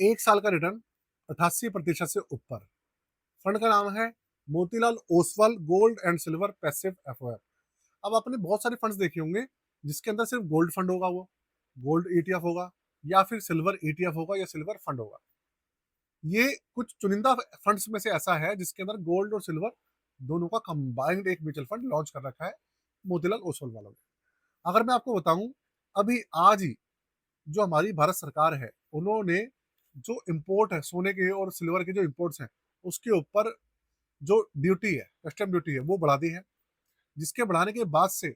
1 साल का रिटर्न 88% से ऊपर। फंड का नाम है Motilal Oswal gold and silver passive FOR. अब आपने बहुत सारे फंड्स देखे होंगे जिसके अंदर सिर्फ गोल्ड फंड होगा, वो गोल्ड ईटीएफ होगा, या फिर सिल्वर ईटीएफ होगा, या सिल्वर फंड होगा। ये कुछ चुनिंदा फंड्स में से ऐसा है जिसके अंदर गोल्ड और सिल्वर दोनों का कंबाइंड एक म्यूचुअल फंड लॉन्च कर रखा है मोतीलाल ओसवाल वालों ने। अगर मैं आपको बताऊं, अभी आज ही जो हमारी भारत सरकार है, उन्होंने जो इंपोर्ट है सोने के और सिल्वर के जो इंपोर्ट्स हैं, उसके ऊपर जो ड्यूटी है, कस्टम ड्यूटी है, वो बढ़ा दी है। जिसके बढ़ाने के बाद से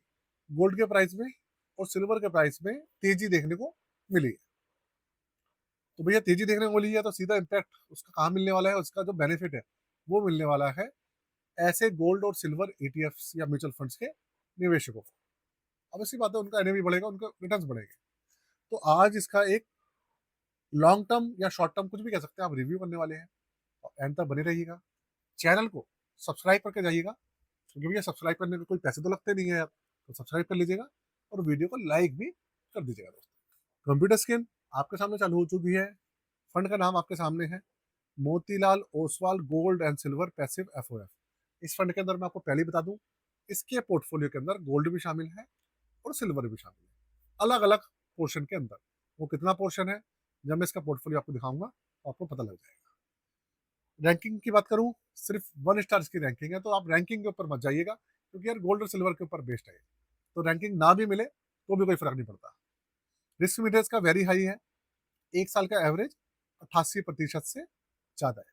गोल्ड के प्राइस में और सिल्वर के प्राइस में तेजी देखने को मिली है। तो भैया तेजी देखने को मिली है तो सीधा इम्पैक्ट उसका कहाँ मिलने वाला है, उसका जो बेनिफिट है वो मिलने वाला है ऐसे गोल्ड और सिल्वर ईटीएफ्स या म्यूचुअल फंड्स के निवेशकों को। अब ऐसी बात है, उनका एनएवी बढ़ेगा, उनका रिटर्न्स बढ़ेंगे। तो आज इसका एक लॉन्ग टर्म या शॉर्ट टर्म कुछ भी कह सकते हैं, आप रिव्यू करने वाले हैं। और एंड तक बने रहिएगा, चैनल को सब्सक्राइब करके जाइएगा, क्योंकि भैया सब्सक्राइब करने के कोई पैसे तो लगते नहीं है यार, तो सब्सक्राइब कर लीजिएगा और वीडियो को लाइक भी कर दीजिएगा दोस्तों। कंप्यूटर स्क्रीन आपके सामने चालू हो चुकी है। फंड का नाम आपके सामने है Motilal Oswal gold and silver passive FOF. इस फंड के अंदर मैं आपको पहले ही बता दूं, इसके पोर्टफोलियो के अंदर गोल्ड भी शामिल है और सिल्वर भी शामिल है, अलग अलग पोर्शन के अंदर। वो कितना पोर्शन है, जब मैं इसका पोर्टफोलियो आपको दिखाऊंगा तो आपको पता लग जाएगा। रैंकिंग की बात करूं, सिर्फ 1 स्टार इसकी रैंकिंग है, तो आप रैंकिंग के ऊपर मत जाइएगा, क्योंकि यार गोल्ड और सिल्वर के ऊपर बेस्ड है। तो रैंकिंग ना भी मिले तो भी कोई फर्क नहीं पड़ता। रिस्क मीटर्स का वेरी हाई है। 1 साल का एवरेज 88% से ज्यादा है।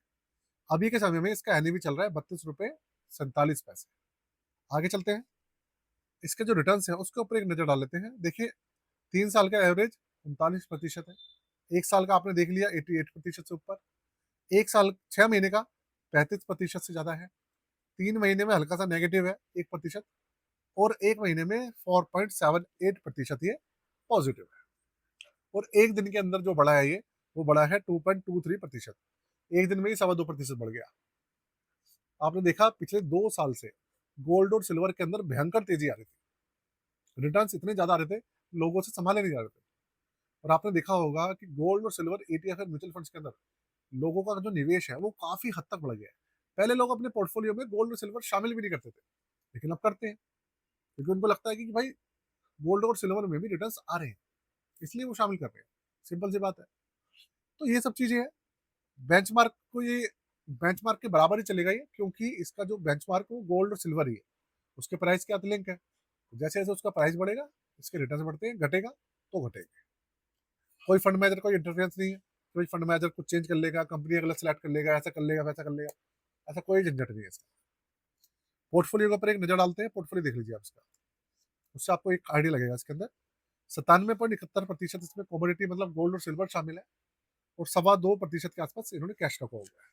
अभी के समय में इसका एनएवी चल रहा है 32 रुपए 47 पैसे। आगे चलते हैं, इसके जो रिटर्न है उसके ऊपर एक नजर डाल लेते हैं। देखिए, 3 साल का एवरेज 39% है। 1 साल का आपने देख लिया 88% से ऊपर। 1 साल 6 महीने का 35% से ज्यादा है। 3 महीने में हल्का सा नेगेटिव है 1%। और 1 महीने में 4.78% ये पॉजिटिव है। और एक दिन के अंदर जो बढ़ा है ये, वो बढ़ा है 2.23%। एक दिन में ही 2.25% बढ़ गया। आपने देखा पिछले 2 साल से गोल्ड और सिल्वर के अंदर भयंकर तेजी आ रही थी, रिटर्न्स इतने ज्यादा आ रहे थे, लोगों से संभाले नहीं जा रहे थे। और आपने देखा होगा कि गोल्ड और सिल्वर ईटीएफ और म्यूचुअल फंड्स के अंदर लोगों का जो निवेश है वो काफी हद तक बढ़ गया है। पहले लोग अपने पोर्टफोलियो में गोल्ड और सिल्वर शामिल भी नहीं करते थे, लेकिन अब करते हैं, क्योंकि उनको लगता है कि भाई गोल्ड और सिल्वर में भी रिटर्न्स आ रहे हैं, इसलिए वो शामिल कर रहे हैं। सिंपल सी बात है। तो ये सब चीजें हैं। बेंचमार्क को ये बेंचमार्क के बराबर ही चलेगा ये, क्योंकि इसका जो बेंचमार्क है वो गोल्ड और सिल्वर ही है। उसके प्राइस के साथ लिंक है। जैसे जैसे उसका प्राइस बढ़ेगा इसके रिटर्न बढ़ते हैं, घटेगा तो घटेगा। कोई फंड मैनेजर कोई इंटरफेरेंस नहीं है। कोई फंड मैनेजर कुछ चेंज कर लेगा, कंपनी अगला सेलेक्ट कर लेगा, ऐसा कर लेगा, वैसा कर लेगा, ऐसा कोई झंझट नहीं है इसका। पोर्टफोलियो के ऊपर एक नजर डालते हैं, पोर्टफोलियो देख लीजिए आप इसका, उससे आपको एक आइडिया लगेगा। इसके अंदर 97.71% इसमें कॉमोडिटी मतलब गोल्ड और सिल्वर शामिल है, और 2.25% के आसपास इन्होंने कैश रखा हुआ है।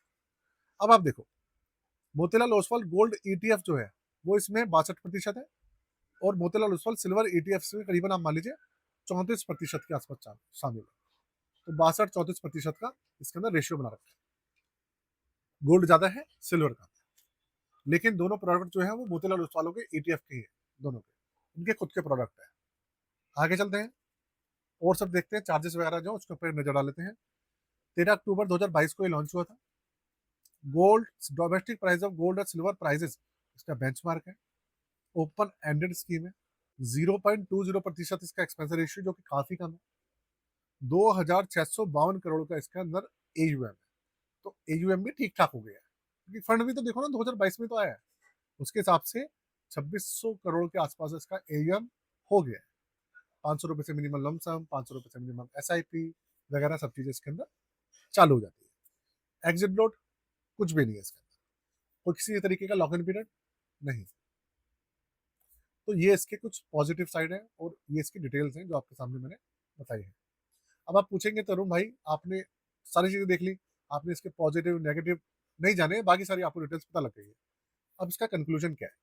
अब आप देखो, मोतीलाल ओसवाल गोल्ड ईटीएफ जो है वो इसमें 62% है, और मोतीलाल ओसवाल सिल्वर ईटीएफ में करीबन आप मान लीजिए 34% के आसपास शामिल है। तो 62-34% का इसके अंदर रेशियो बना रखा है। गोल्ड ज्यादा है, सिल्वर का, लेकिन दोनों प्रोडक्ट जो है वो मोतीलाल ओसवालों के ईटीएफ के ही है, दोनों के उनके खुद के प्रोडक्ट है। आगे चलते हैं और सब देखते हैं, चार्जेस वगैरह जो उसके ऊपर नजर डाल लेते हैं। 13 अक्टूबर 2022 को ये लॉन्च हुआ था। Gold domestic price of gold और सिल्वर प्राइजेस इसका बेंचमार्क है। ओपन एंडेड स्कीम है। 0.20% इसका एक्सपेंस रेशियो, जो कि काफी कम है। 2,652 करोड़ का इसके अंदर एयूएम है। तो एयूएम भी ठीक ठाक हो गया है, क्योंकि फंड भी तो देखो ना 2022 में तो आया है, उसके हिसाब से 2600 करोड़ के आसपास इसका एयूएम हो गया है। 500 रुपए से मिनिमम लमसम, 500 रुपए से मिनिमम एसआईपी वगैरह सब चीजें इसके अंदर चालू हो जाती है। एग्जिट ब्लॉट कुछ भी नहीं है इसके अंदर, कोई किसी तरीके का लॉक इन पीरियड नहीं। तो ये इसके कुछ पॉजिटिव साइड है और ये इसकी डिटेल्स हैं जो आपके सामने मैंने बताई है। अब आप पूछेंगे तरुण भाई, आपने सारी चीजें देख ली, आपने इसके पॉजिटिव नेगेटिव नहीं जाने, बाकी सारी आपको डिटेल्स पता लग गई है, अब इसका कंक्लूजन क्या है?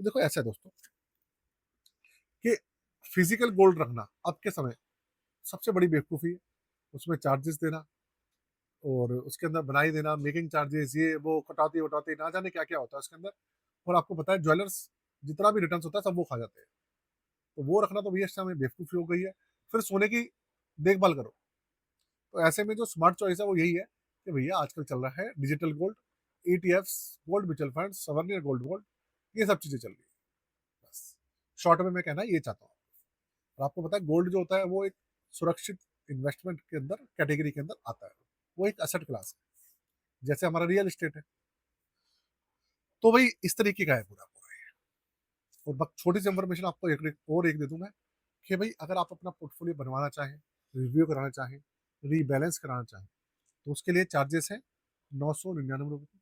तो देखो ऐसा है दोस्तों, कि फिजिकल गोल्ड रखना अब के समय सबसे बड़ी बेवकूफ़ी है। उसमें चार्जेस देना और उसके अंदर बनाई देना, मेकिंग चार्जेस, ये वो कटौती वटौती, ना जाने क्या क्या होता है उसके अंदर। और आपको पता है ज्वेलर्स जितना भी रिटर्न होता है सब वो खा जाते हैं। तो वो रखना तो भैया इस समय बेवकूफ़ी हो गई है। फिर सोने की देखभाल करो। तो ऐसे में जो स्मार्ट चॉइस है वो यही है कि भैया आजकल चल रहा है digital gold, ETFs, gold mutual fund, sovereign gold bond, ये सब चीजें चल रही है। बस शॉर्ट में मैं कहना ये चाहता हूँ। और आपको पता है गोल्ड जो होता है वो एक सुरक्षित इन्वेस्टमेंट के अंदर कैटेगरी के अंदर आता है। वो एक असेट क्लास है, जैसे हमारा रियल एस्टेट है। तो भाई इस तरीके का है पूरा पूरा ये। और बस छोटी सी इन्फॉर्मेशन आपको एक दे दूं मैं कि भाई अगर आप अपना पोर्टफोलियो बनवाना चाहें, रिव्यू कराना चाहें, रीबैलेंस कराना चाहें, तो उसके लिए चार्जेस है 999 रुपये।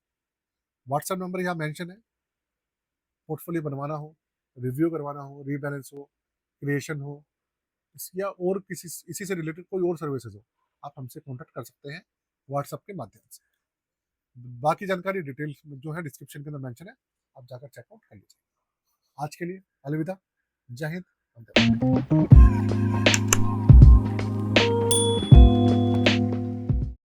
व्हाट्सएप नंबर यहाँ मेंशन है। पोर्टफोलियो बनवाना हो, रिव्यू करवाना हो, रीबैलेंस हो, क्रिएशन हो, या और किसी इसी से रिलेटेड कोई और सर्विसेज हो, आप हमसे कॉन्टैक्ट कर सकते हैं व्हाट्सएप के माध्यम से। बाकी जानकारी डिटेल्स में जो है डिस्क्रिप्शन के अंदर मेंशन है, आप जाकर चेकआउट कर लीजिए। आज के लिए अलविदा, जय हिंद, वंदे मातरम।